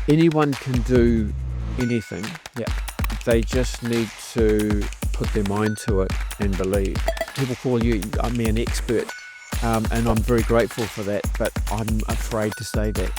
anyone can do anything. Yeah. They just need to put their mind to it and believe. People call me an expert, and I'm very grateful for that, but I'm afraid to say that.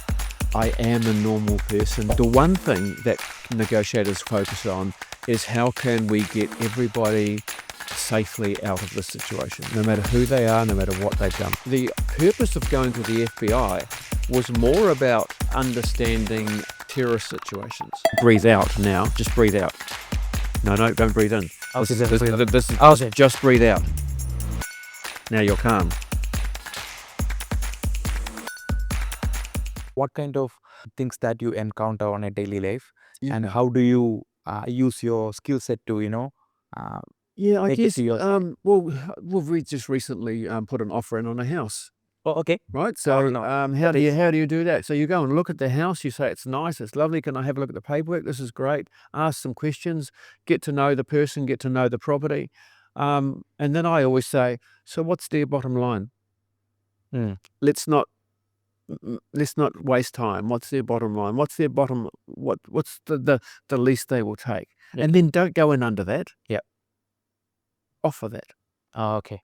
I am a normal person. The one thing that negotiators focus on is how can we get everybody safely out of this situation, no matter who they are, no matter what they've done. The purpose of going to the FBI was more about understanding terrorist situations. Breathe out now. Just breathe out. No, don't breathe in. Just breathe out. Now you're calm. What kind of things that you encounter on a daily life, Yeah. and how do you use your skill set to, Yeah, I Make it guess. to your We just recently put an offer in on a house. Oh, okay. Right. So no. how do you do that? So you go and look at the house. You say it's nice, it's lovely. Can I have a look at the paperwork? This is great. Ask some questions. Get to know the person. Get to know the property. And then I always say, so what's their bottom line? Let's not waste time. What's their bottom line? What's their bottom? What's the least they will take? Yeah. And then don't go in under that. Yeah. Offer that. Okay.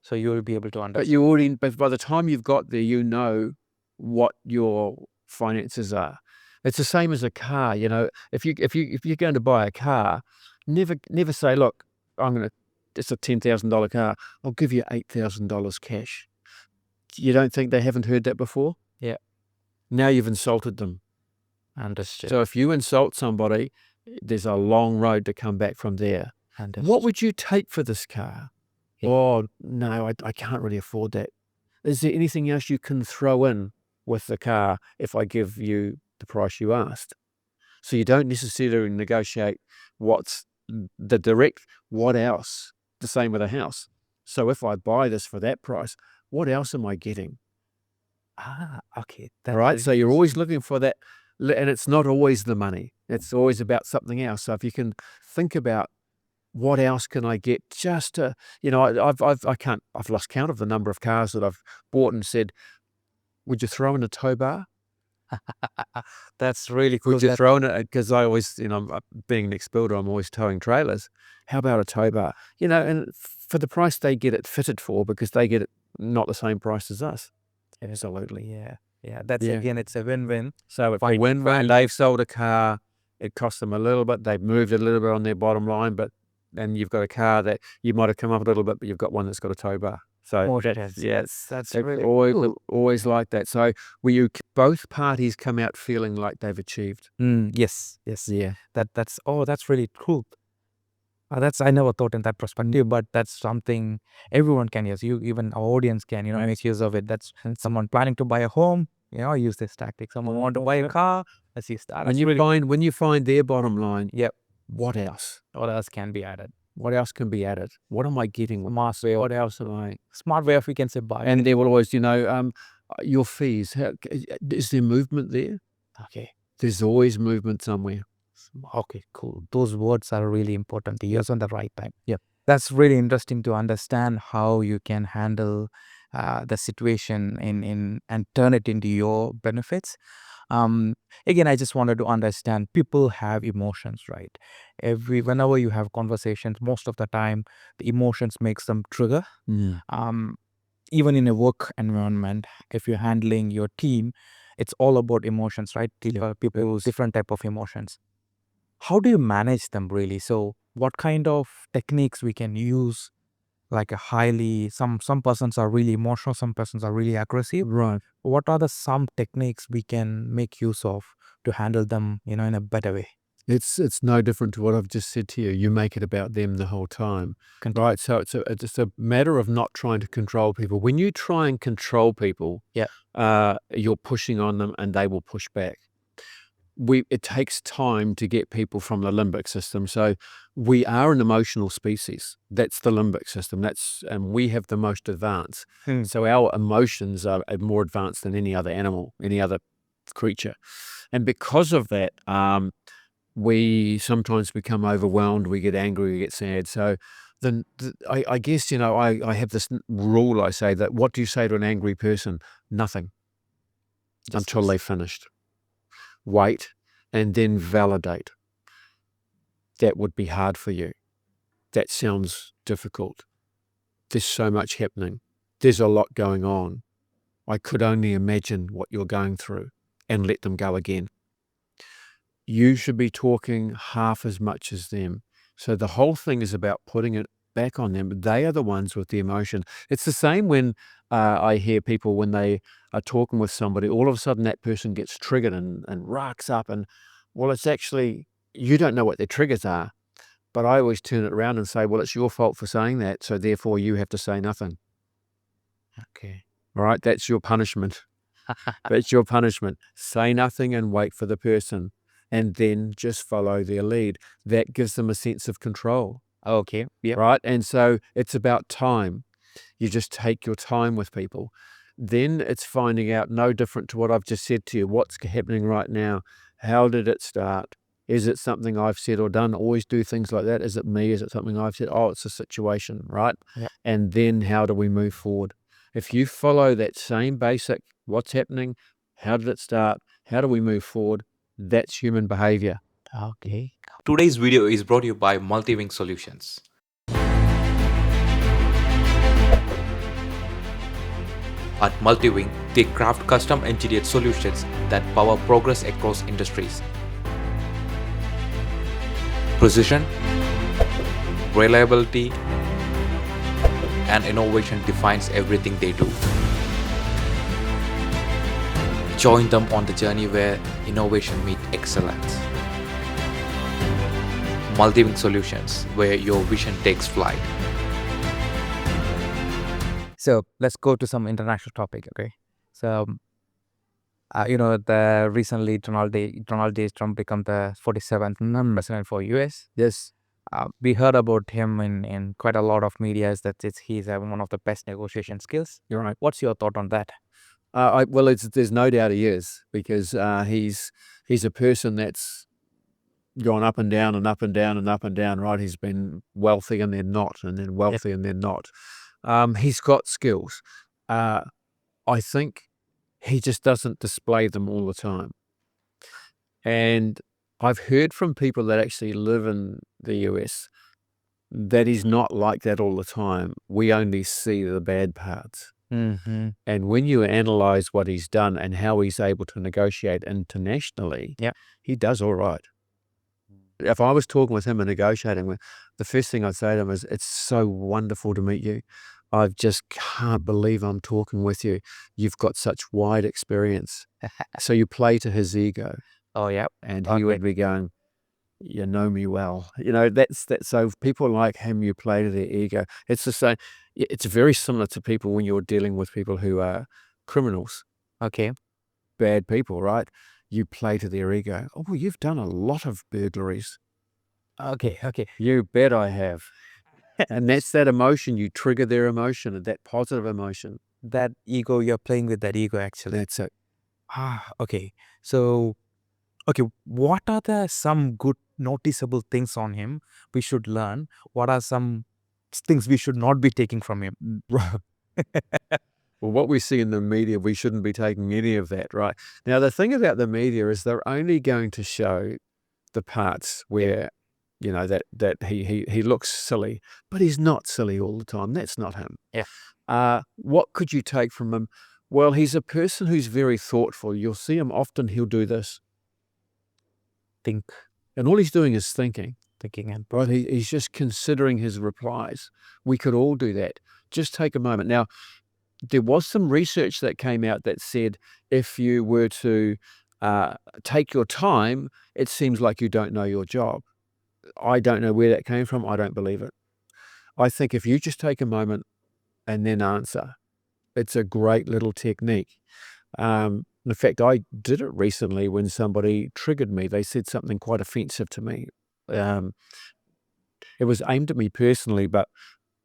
So you will be able to But understand. but by the time you've got there, you know what your finances are. It's the same as a car. If you're going to buy a car, never say, look, it's a $10,000 car. I'll give you $8,000 cash. You don't think they haven't heard that before? Yeah. Now you've insulted them. Understood. So if you insult somebody, there's a long road to come back from there. Understood. What would you take for this car? Yeah. Oh, no, I can't really afford that. Is there anything else you can throw in with the car if I give you the price you asked? So you don't necessarily negotiate what's the direct, what else? The same with a house. So if I buy this for that price, what else am I getting? Okay. Right? So you're always looking for that, and it's not always the money. It's always about something else. So if you can think about what else can I get just to, I've lost count of the number of cars that I've bought and said, would you throw in a tow bar? That's really cool. Would you throw in it? Because I always, being an ex-builder, I'm always towing trailers. How about a tow bar? And for the price they get it fitted for, because they get it not the same price as us. Absolutely. Yeah. That's Yeah. again, it's a win-win. So if they win, they've sold a car, it costs them a little bit, they've moved a little bit on their bottom line, and you've got a car that you might have come up a little bit, but you've got one that's got a tow bar. So that's really cool. Always like that. So both parties come out feeling like they've achieved. Yes. Yeah. That's really cool. I never thought in that perspective, but that's something everyone can use. Even our audience can, make use of it. That's someone planning to buy a home, use this tactic. Someone want to buy a car, let's use that. When you find their bottom line, yep. What else? What else can be added? What else can be added? What am I getting? What else am I? Smart way of, we can say, buy. And there will always, your fees. Is there movement there? Okay. There's always movement somewhere. Okay, cool. Those words are really important to use on the right time. Yeah. That's really interesting to understand how you can handle the situation and turn it into your benefits. Again, I just wanted to understand, people have emotions, right? Whenever you have conversations, most of the time the emotions makes them trigger. Even in a work environment, if you're handling your team, it's all about emotions, right? People use different type of emotions. How do you manage them really? So what kind of techniques we can use? Like some persons are really emotional, some persons are really aggressive. Right. What are some techniques we can make use of to handle them, in a better way? It's no different to what I've just said to you. You make it about them the whole time. Right. So it's a matter of not trying to control people. When you try and control people, you're pushing on them and they will push back. It takes time to get people from the limbic system. So we are an emotional species. That's the limbic system. And we have the most advanced. So our emotions are more advanced than any other animal, any other creature. And because of that, we sometimes become overwhelmed. We get angry, we get sad. So then I guess, I have this rule. I say that, what do you say to an angry person? Nothing. Until they've finished. wait, and then validate. That would be hard for you. That sounds difficult. There's so much happening. There's a lot going on. I could only imagine what you're going through, and let them go again. You should be talking half as much as them. So the whole thing is about putting it back on them. They are the ones with the emotion. It's the same when I hear people, when they are talking with somebody, all of a sudden that person gets triggered and rocks up. And well, it's actually, you don't know what their triggers are. But I always turn it around and say, well, it's your fault for saying that. So therefore you have to say nothing. Okay. All right. That's your punishment. That's your punishment. Say nothing and wait for the person, and then just follow their lead. That gives them a sense of control. Okay. Yep. Right. And so it's about time. You just take your time with people. Then it's finding out, no different to what I've just said to you. What's happening right now? How did it start? Is it something I've said or done? Always do things like that. Is it me? Is it something I've said? Oh, it's a situation, right? Yep. And then how do we move forward? If you follow that same basic, what's happening? How did it start? How do we move forward? That's human behavior. Okay. Today's video is brought to you by Multi-Wing Solutions. At Multi-Wing, they craft custom engineered solutions that power progress across industries. Precision, reliability, and innovation defines everything they do. Join them on the journey where innovation meets excellence. Multi-Wing Solutions, where your vision takes flight. So let's go to some international topic. Okay. So, the recently Donald J. Trump became the 47th president for US. Yes. We heard about him in quite a lot of medias that he's having one of the best negotiation skills. You're right. What's your thought on that? Well, there's no doubt he is, because he's a person that's gone up and down and up and down and up and down, right? He's been wealthy and then not, and then wealthy and then not. He's got skills. I think he just doesn't display them all the time. And I've heard from people that actually live in the US that he's not like that all the time. We only see the bad parts. Mm-hmm. And when you analyze what he's done and how he's able to negotiate internationally, Yep. he does all right. If I was talking with him and negotiating with, the first thing I'd say to him is, it's so wonderful to meet you. I just can't believe I'm talking with you. You've got such wide experience. So you play to his ego. Oh, yeah. And he would be going, you know me well. That's so people like him, you play to their ego. It's the same. It's very similar to people when you're dealing with people who are criminals. Okay. Bad people, right? You play to their ego. Oh, well, you've done a lot of burglaries. Okay. You bet I have. And that's that emotion. You trigger their emotion, that positive emotion. That ego, you're playing with that ego, actually. That's it. Okay. So, what are some good noticeable things on him we should learn? What are some things we should not be taking from him? Well, what we see in the media, we shouldn't be taking any of that, right? Now, the thing about the media is they're only going to show the parts where, that he looks silly, but he's not silly all the time. That's not him. Yeah. What could you take from him? Well, he's a person who's very thoughtful. You'll see him often, he'll do this. Think. And all he's doing is thinking. And right? He's just considering his replies. We could all do that. Just take a moment. Now, there was some research that came out that said if you were to take your time, it seems like you don't know your job. I don't know where that came from. I don't believe it. I think if you just take a moment and then answer, it's a great little technique. In fact, I did it recently when somebody triggered me. They said something quite offensive to me. It was aimed at me personally, but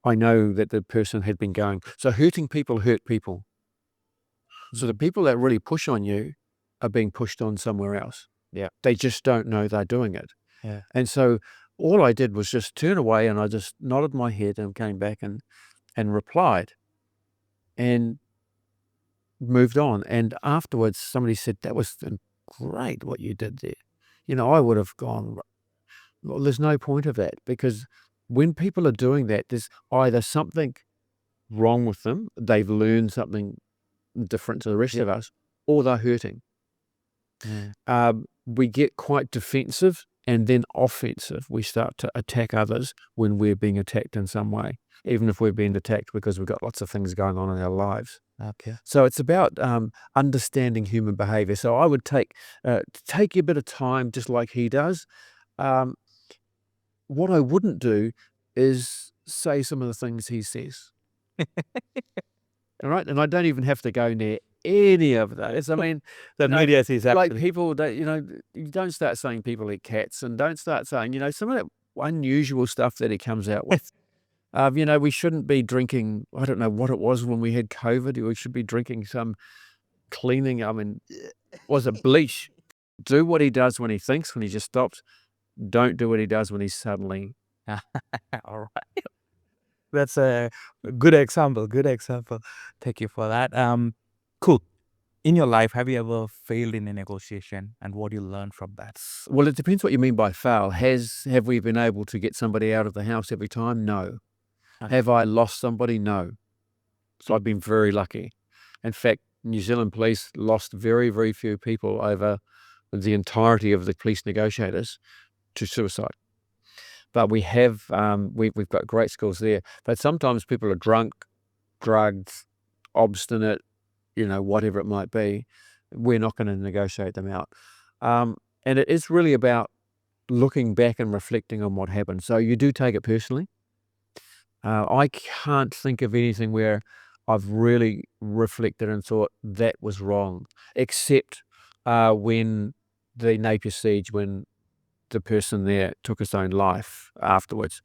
I know that the person had been going. So hurting people hurt people. So the people that really push on you are being pushed on somewhere else. Yeah. They just don't know they're doing it. Yeah. And so all I did was just turn away, and I just nodded my head and came back and replied and moved on. And afterwards, somebody said, that was great what you did there. I would have gone, well, there's no point of that, because when people are doing that, there's either something wrong with them, they've learned something different to the rest of us, or they're hurting. We get quite defensive and then offensive. We start to attack others when we're being attacked in some way, even if we're being attacked because we've got lots of things going on in our lives. Okay. So it's about understanding human behavior. So I would take a bit of time, just like he does. What I wouldn't do is say some of the things he says. All right, and I don't even have to go near any of those. I mean, The media is like people that you don't start saying people eat cats, and don't start saying some of that unusual stuff that he comes out with. We shouldn't be drinking. I don't know what it was when we had COVID. We should be drinking some cleaning. I mean, was it bleach? Do what he does when he thinks. When he just stops. Don't do what he does when he's suddenly. All right. That's a good example. Good example. Thank you for that. Cool. In your life, have you ever failed in a negotiation, and what do you learn from that? Well, it depends what you mean by fail. Have we been able to get somebody out of the house every time? No. Okay. Have I lost somebody? No. So I've been very lucky. In fact, New Zealand police lost very, very few people over the entirety of the police negotiators to suicide. But we have, we've got great skills there. But sometimes people are drunk, drugged, obstinate, whatever it might be. We're not going to negotiate them out. And it is really about looking back and reflecting on what happened. So you do take it personally. I can't think of anything where I've really reflected and thought that was wrong, except when the Napier siege, when the person there took his own life afterwards.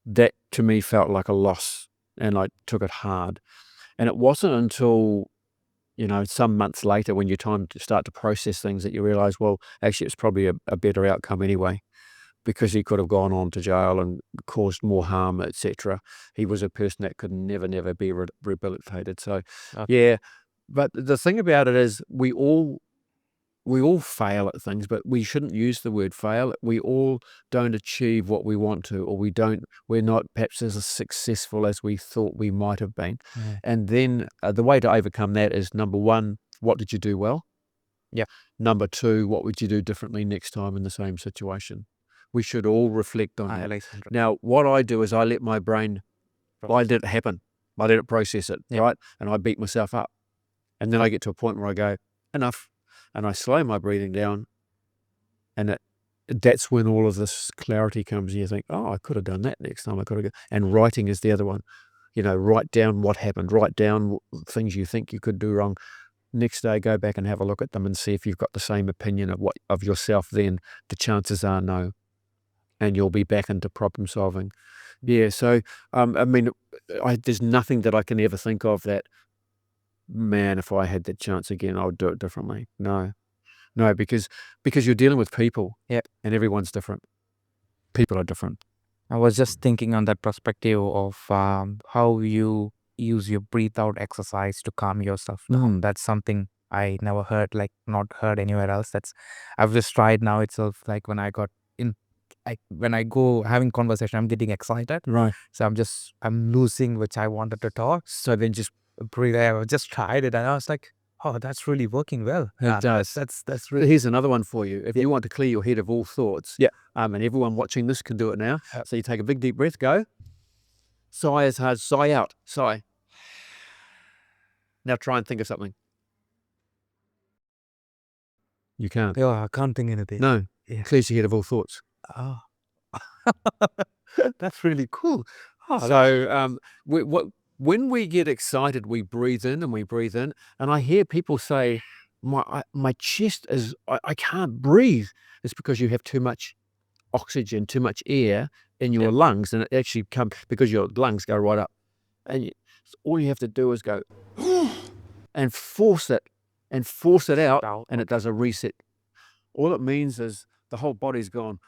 That to me felt like a loss, and I took it hard. And it wasn't until some months later, when you're time to start to process things, that you realize, well, actually it's probably a better outcome anyway, because he could have gone on to jail and caused more harm, etc. He was a person that could never be rehabilitated. So yeah, but the thing about it is we all fail at things, but we shouldn't use the word fail. We all don't achieve what we want to, or we're not perhaps as successful as we thought we might have been. And then the way to overcome that is, number one, what did you do well? Yeah. Number two, what would you do differently next time in the same situation? We should all reflect on that. Now, what I do is I let my brain, I let it happen. I let it process it, right? And I beat myself up. And then I get to a point where I go, enough. And I slow my breathing down, and that's when all of this clarity comes. And you think, oh, I could have done that next time. And writing is the other one. Write down what happened. Write down things you think you could do wrong. Next day, go back and have a look at them and see if you've got the same opinion of yourself. Then the chances are no, and you'll be back into problem solving. Yeah. So I mean, there's nothing that I can ever think of that, man, if I had that chance again, I would do it differently. No, because you're dealing with people, and everyone's different. People are different. I was just thinking on that perspective of how you use your breathe out exercise to calm yourself down. That's something I never heard, not heard anywhere else. I've just tried now itself. Like when when I go having conversation, I'm getting excited. Right. So I'm losing which I wanted to talk. So then just breathe out. I just tried it, and I was like, oh, that's really working well. It does. That's really. Here's another one for you. If you want to clear your head of all thoughts, and everyone watching this can do it now. So you take a big deep breath, go. Sigh as hard, sigh out, sigh. Now try and think of something. You can't. Yeah, I can't think anything. No. Clears your head of all thoughts. Oh. That's really cool. So when we get excited, we breathe in and we breathe in. And I hear people say, my chest is, I can't breathe. It's because you have too much oxygen, too much air in your lungs. And it actually comes because your lungs go right up. And all you have to do is go and force it out, and it does a reset. All it means is the whole body's gone,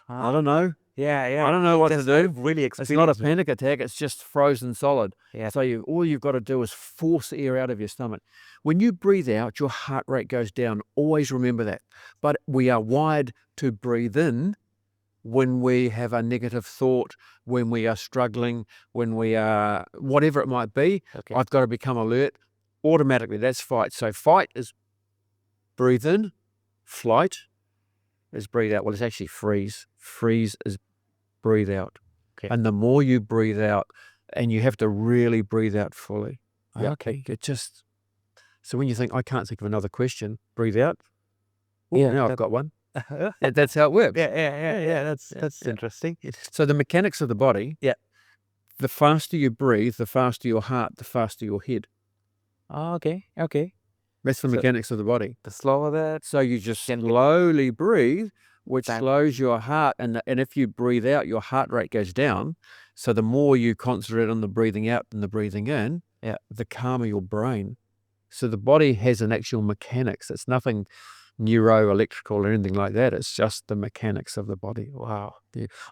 I don't know, Yeah. I don't know what to do. Really It's not a experienced it. panic attack. It's just frozen solid. Yeah. So all you've got to do is force air out of your stomach. When you breathe out, your heart rate goes down. Always remember that. But we are wired to breathe in when we have a negative thought, when we are struggling, when we are, whatever it might be. Okay. I've got to become alert. Automatically, that's fight. So fight is breathe in. Flight is breathe out. Well, it's actually freeze. Freeze is breathe out. Okay. And the more you breathe out, and you have to really breathe out fully. Okay. It just, so when you think, I can't think of another question, breathe out. Yeah, Now I've got one. That's how it works. Yeah. That's interesting. So the mechanics of the body, the faster you breathe, the faster your heart, the faster your head. Okay. That's the mechanics of the body. The slower that. So you just slowly breathe, which slows your heart. And if you breathe out, your heart rate goes down. So the more you concentrate on the breathing out than the breathing in, the calmer your brain. So the body has an actual mechanics. It's nothing neuroelectrical or anything like that. It's just the mechanics of the body. Wow.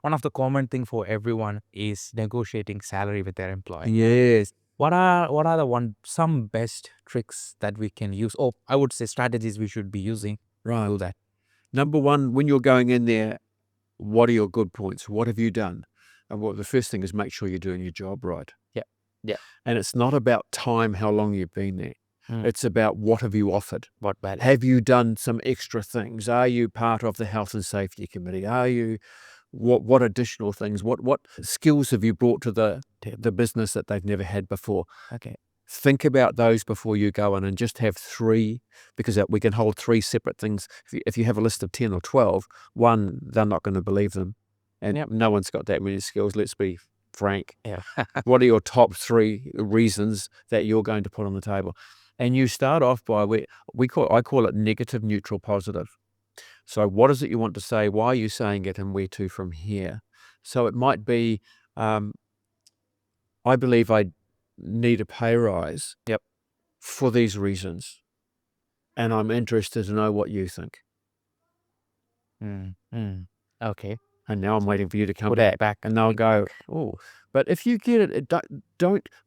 One of the common thing for everyone is negotiating salary with their employer. Yes. What are some best tricks that we can use? Or I would say strategies we should be using Right. to do that. Number one, when you're going in there, what are your good points? What have you done? And the first thing is make sure you're doing your job right. Yeah. And it's not about time, how long you've been there. It's about what have you offered? What value? Have you done some extra things? Are you part of the health and safety committee? Are you, what additional things? What skills have you brought to the business that they've never had before? Okay. Think about those before you go in, and just have 3, because we can hold 3 separate things. If you have a list of 10 or 12, one, they're not going to believe them. And no one's got that many skills, let's be frank. Yeah. What are your top 3 reasons that you're going to put on the table? And you start off by, I call it negative, neutral, positive. So what is it you want to say? Why are you saying it? And where to from here? So it might be, I believe I need a pay rise for these reasons. And I'm interested to know what you think. Okay. And now I'm waiting for you to come Put it back. and they'll go, oh. But if you get it,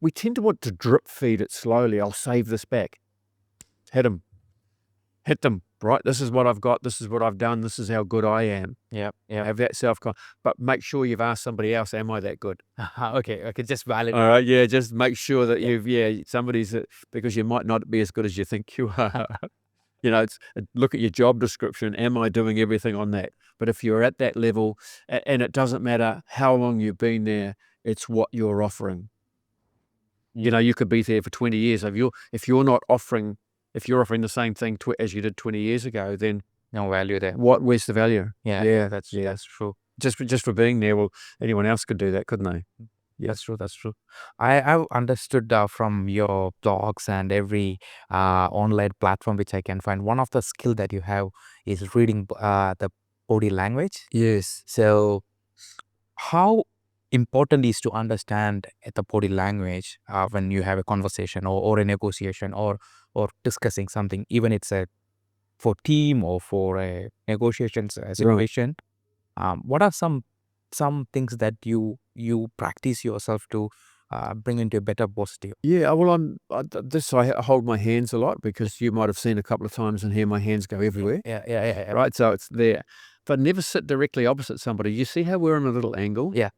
we tend to want to drip feed it slowly. I'll save this back. Hit them, right? This is what I've got. This is what I've done. This is how good I am. Yeah. Have that self-confidence. But make sure you've asked somebody else, am I that good? Okay. Just validate. All right, just make sure that somebody's, because you might not be as good as you think you are. Look at your job description. Am I doing everything on that? But if you're at that level, and it doesn't matter how long you've been there, it's what you're offering. You could be there for 20 years. If you're offering the same thing as you did 20 years ago, then no value there. Where's the value? Yeah, that's true. Just for being there, well, anyone else could do that, couldn't they? That's true. I've understood from your blogs and every online platform which I can find, one of the skill that you have is reading the body language. Yes. So how important is to understand the body language when you have a conversation or a negotiation or discussing something, even it's for team or for a negotiations situation. What are some things that you practice yourself to bring into a better posture? Yeah, well, I hold my hands a lot, because you might have seen a couple of times in here my hands go everywhere. Yeah. Right, so it's there. But never sit directly opposite somebody. You see how we're on a little angle? Yeah.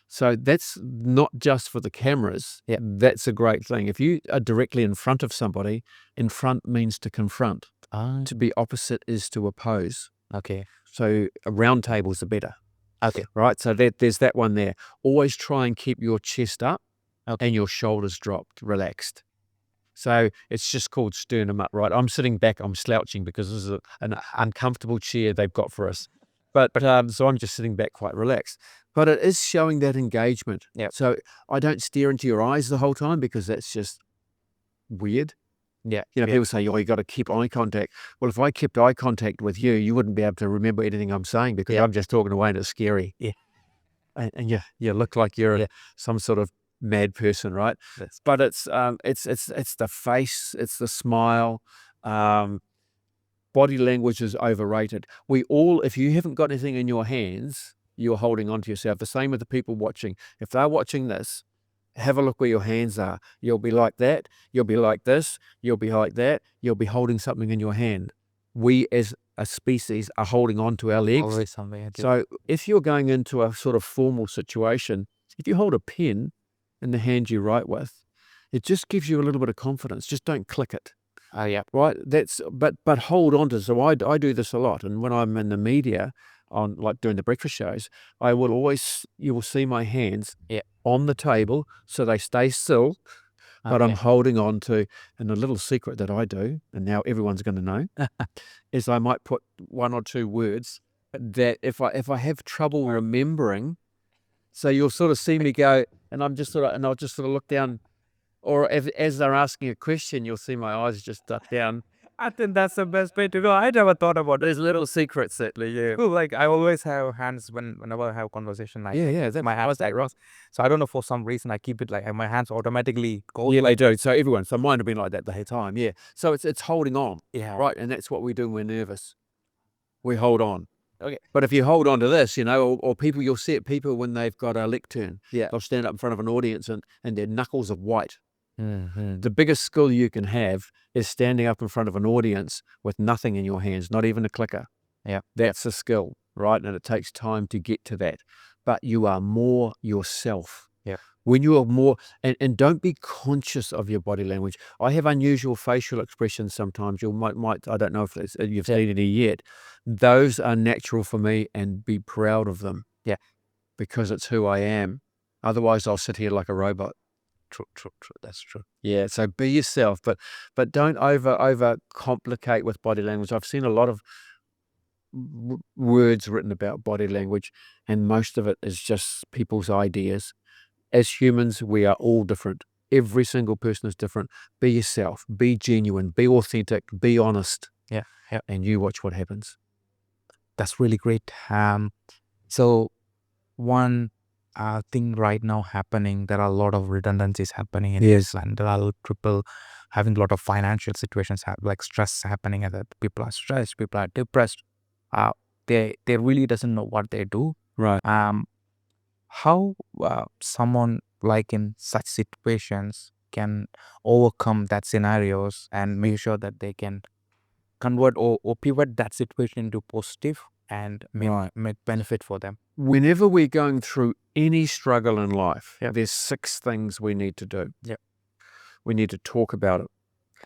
So that's not just for the cameras. Yeah. That's a great thing. If you are directly in front of somebody, in front means to confront. To be opposite is to oppose. Okay. So round tables are better. Okay. Right, so there's that one there. Always try and keep your chest up and your shoulders dropped, relaxed. So it's just called sternum up, right? I'm sitting back, I'm slouching because this is an uncomfortable chair they've got for us. But so I'm just sitting back quite relaxed. But it is showing that engagement. Yeah. So I don't stare into your eyes the whole time, because that's just weird. Yeah. People say, you got to keep eye contact. Well, if I kept eye contact with you, you wouldn't be able to remember anything I'm saying, because I'm just talking away and it's scary. Yeah. And you look like you're some sort of mad person, right? But it's the face, it's the smile. Body language is overrated. If you haven't got anything in your hands, you're holding on to yourself. The same with the people watching. If they're watching this, have a look where your hands are. You'll be like that. You'll be like this. You'll be like that. You'll be holding something in your hand. We as a species are holding on to our legs. Always somewhere. So if you're going into a sort of formal situation, if you hold a pen in the hand you write with, it just gives you a little bit of confidence. Just don't click it. Yeah. Right? But hold on to it. So I do this a lot. And when I'm in the media, on like doing the breakfast shows, you will see my hands on the table so they stay still, but I'm holding on to, and a little secret that I do, and now everyone's going to know, is I might put one or two words that if I have trouble remembering, so you'll sort of see me go, and I'll just sort of look down, or as they're asking a question, you'll see my eyes just duck down. I think that's the best way to go. I never thought about it. There's little secrets that, Like I always have hands whenever I have conversation. Like my hands like rough. So I don't know, for some reason I keep it like my hands automatically go. Yeah, they do. So mine have been like that the whole time. Yeah. So it's holding on. Yeah. Right. And that's what we do when we're nervous. We hold on. Okay. But if you hold on to this, or people, you'll see it, people when they've got a lectern, they'll stand up in front of an audience and their knuckles are white. Mm-hmm. The biggest skill you can have is standing up in front of an audience with nothing in your hands, not even a clicker. Yeah. That's a skill, right? And it takes time to get to that. But you are more yourself. Yeah. When you are more, and don't be conscious of your body language. I have unusual facial expressions sometimes. You might I don't know if you've seen any yet. Those are natural for me, and be proud of them. Yeah. Because it's who I am. Otherwise, I'll sit here like a robot. True. That's true. Yeah, so be yourself, but don't over complicate with body language. I've seen a lot of words written about body language, and most of it is just people's ideas. As humans, we are all different. Every single person is different. Be yourself, be genuine, be authentic, be honest. Yeah. And you watch what happens. That's really great. So one thing right now happening, there are a lot of redundancies happening in this, and there are people having a lot of financial situations, like stress happening, and that people are stressed, people are depressed. They really doesn't know what they do. Right. How someone like in such situations can overcome that scenarios and make sure that they can convert or pivot that situation into positive and make benefit for them. Whenever we're going through any struggle in life, there's 6 things we need to do. Yeah. We need to talk about it.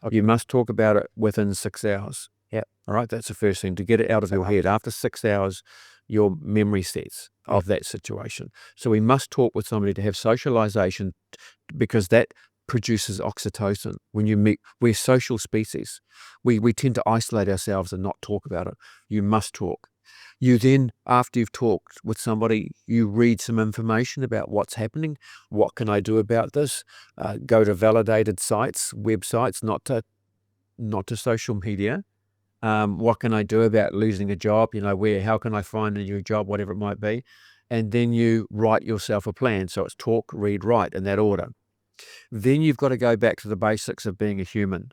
Okay. You must talk about it within 6 hours. Yeah. All right. That's the first thing, to get it out of your head. After 6 hours, your memory sets of that situation. So we must talk with somebody to have socialization, because that produces oxytocin. When you meet, we're social species. We tend to isolate ourselves and not talk about it. You must talk. You then, after you've talked with somebody, you read some information about what's happening. What can I do about this? Go to validated sites, websites, not to social media. What can I do about losing a job? How can I find a new job, whatever it might be. And then you write yourself a plan. So it's talk, read, write in that order. Then you've got to go back to the basics of being a human.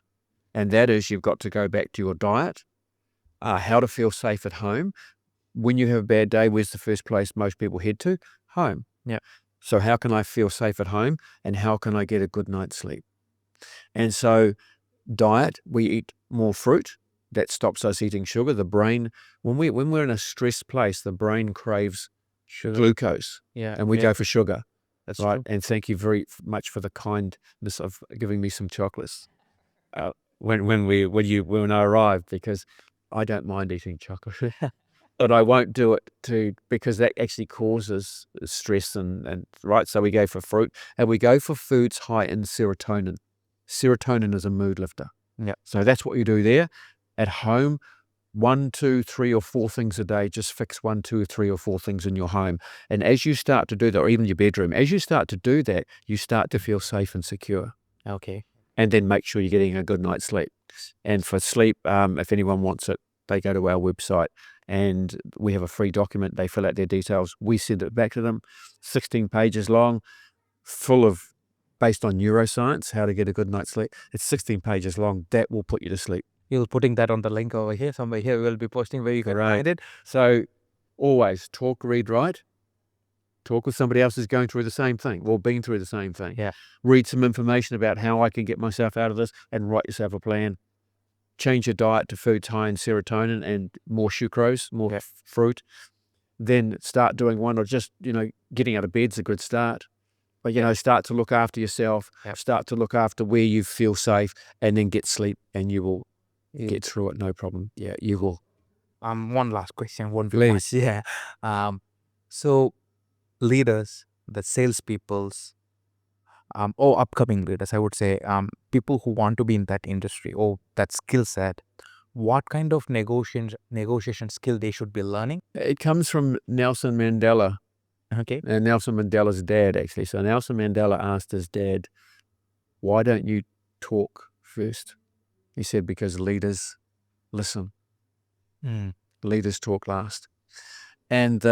And that is, you've got to go back to your diet, how to feel safe at home. When you have a bad day, where's the first place most people head to? Home. Yeah. So how can I feel safe at home, and how can I get a good night's sleep? And so diet, we eat more fruit. That stops us eating sugar. The brain, when we're in a stressed place, the brain craves glucose. Yeah. And we go for sugar. That's right. true. And thank you very much for the kindness of giving me some chocolates when I arrived, because I don't mind eating chocolate. But I won't do it because that actually causes stress and right. So we go for fruit, and we go for foods high in serotonin. Serotonin is a mood lifter. Yeah. So that's what you do there. At home, 1, 2, 3, or 4 things a day. Just fix 1, 2, 3, or 4 things in your home. And as you start to do that, or even your bedroom, as you start to do that, you start to feel safe and secure. Okay. And then make sure you're getting a good night's sleep. And for sleep, if anyone wants it, they go to our website, and we have a free document. They fill out their details. We send it back to them, 16 pages long, full of, based on neuroscience, how to get a good night's sleep. It's 16 pages long. That will put you to sleep. You're putting that on the link over here. Somewhere here we'll be posting where you can find it. So always talk, read, write. Talk with somebody else who's going through the same thing or been through the same thing. Yeah. Read some information about how I can get myself out of this and write yourself a plan. Change your diet to foods high in serotonin and more sucrose, more fruit. Then start doing one, or just, getting out of bed's a good start. But, start to look after yourself, start to look after where you feel safe, and then get sleep, and you will get through it, no problem. Yeah, you will. One last question. Please. Yeah. So leaders, the salespeople's, or upcoming leaders, I would say, people who want to be in that industry or that skill set, what kind of negotiation skill they should be learning? It comes from Nelson Mandela. Okay. And Nelson Mandela's dad, actually. So Nelson Mandela asked his dad, "Why don't you talk first?" He said, "Because leaders listen. Leaders talk last." And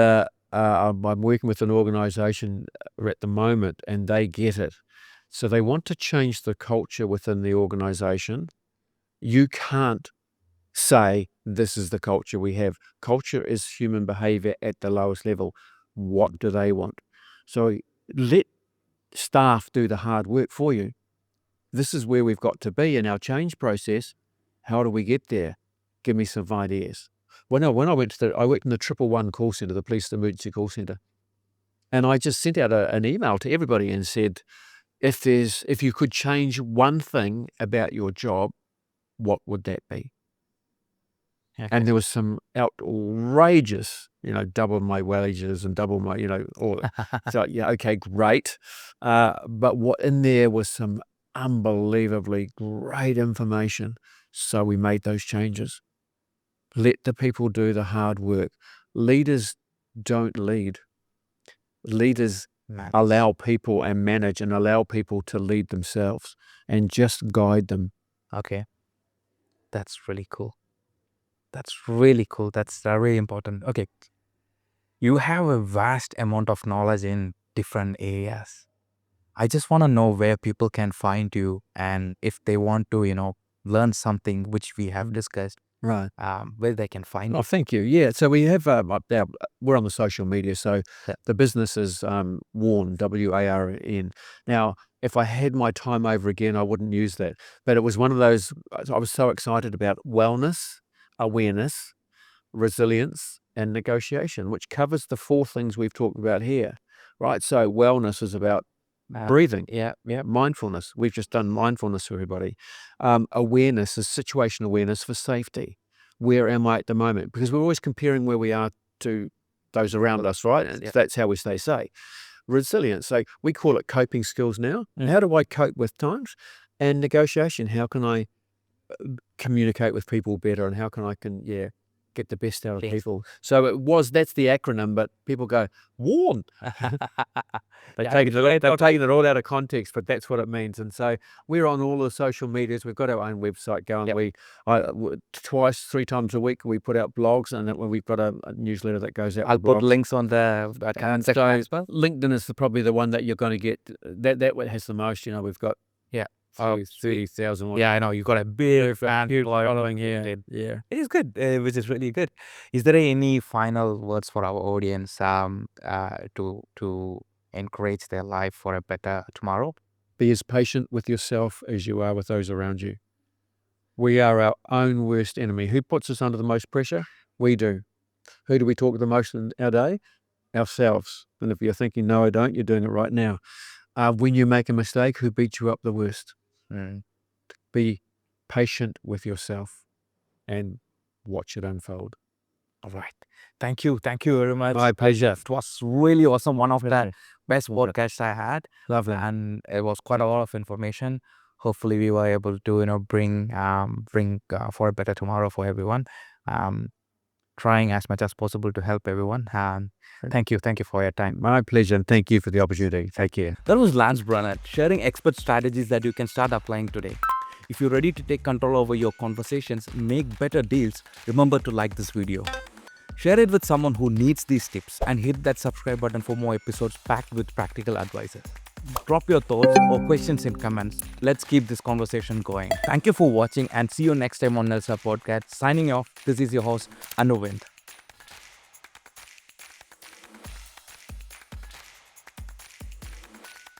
I'm working with an organization at the moment, and they get it. So they want to change the culture within the organization. You can't say, this is the culture we have. Culture is human behavior at the lowest level. What do they want? So let staff do the hard work for you. This is where we've got to be in our change process. How do we get there? Give me some ideas. When I worked in the 111 call center, the police emergency call center, and I just sent out an email to everybody and said, if you could change one thing about your job, what would that be? Okay. And there was some outrageous, double my wages and double my, all. So yeah, okay, great. But what in there was some unbelievably great information. So we made those changes. Let the people do the hard work. Leaders don't lead. Leaders allow people and manage and allow people to lead themselves and just guide them. Okay. That's really cool. That's really cool. That's really important. Okay. You have a vast amount of knowledge in different areas. I just want to know where people can find you, and if they want to, learn something which we have discussed, right? Where they can find. Oh, thank you. Yeah. So we have we're on the social media. So the business is Warn, WARN. Now, if I had my time over again, I wouldn't use that. But it was one of those. I was so excited about wellness, awareness, resilience, and negotiation, which covers the 4 things we've talked about here. Right. So wellness is about breathing. Yeah. Mindfulness. We've just done mindfulness for everybody. Awareness is situation awareness for safety. Where am I at the moment? Because we're always comparing where we are to those around us, right? And that's how we stay safe. Resilience. So we call it coping skills now. How do I cope with times? And negotiation. How can I communicate with people better, and how can I get the best out of people? So that's the acronym, but people go, Warn. They're taking it all out of context, but that's what it means. And so we're on all the social medias. We've got our own website going. We 3 times a week we put out blogs, and we've got a newsletter that goes out. I'll put links on the section as well. LinkedIn is probably the one that you're going to get. That has the most. We've got 30,000. Yeah, I know. You've got a big fan following here. Yeah. It is good, which is really good. Is there any final words for our audience to encourage their life for a better tomorrow? Be as patient with yourself as you are with those around you. We are our own worst enemy. Who puts us under the most pressure? We do. Who do we talk to the most in our day? Ourselves. And if you're thinking, no, I don't, you're doing it right now. When you make a mistake, who beats you up the worst? Be patient with yourself and watch it unfold. All right. Thank you very much. My pleasure. It was really awesome. One of the best podcasts I had. Lovely. And it was quite a lot of information. Hopefully we were able to bring for a better tomorrow for everyone. Trying as much as possible to help everyone. Thank you for your time. My pleasure, and thank you for the opportunity. Take care. That was Lance Burdett sharing expert strategies that you can start applying today. If you're ready to take control over your conversations, make better deals, remember to like this video. Share it with someone who needs these tips, and hit that subscribe button for more episodes packed with practical advices. Drop your thoughts or questions in comments. Let's keep this conversation going. Thank you for watching, and see you next time on NLSA Podcast. Signing off, this is your host, Anuvindh.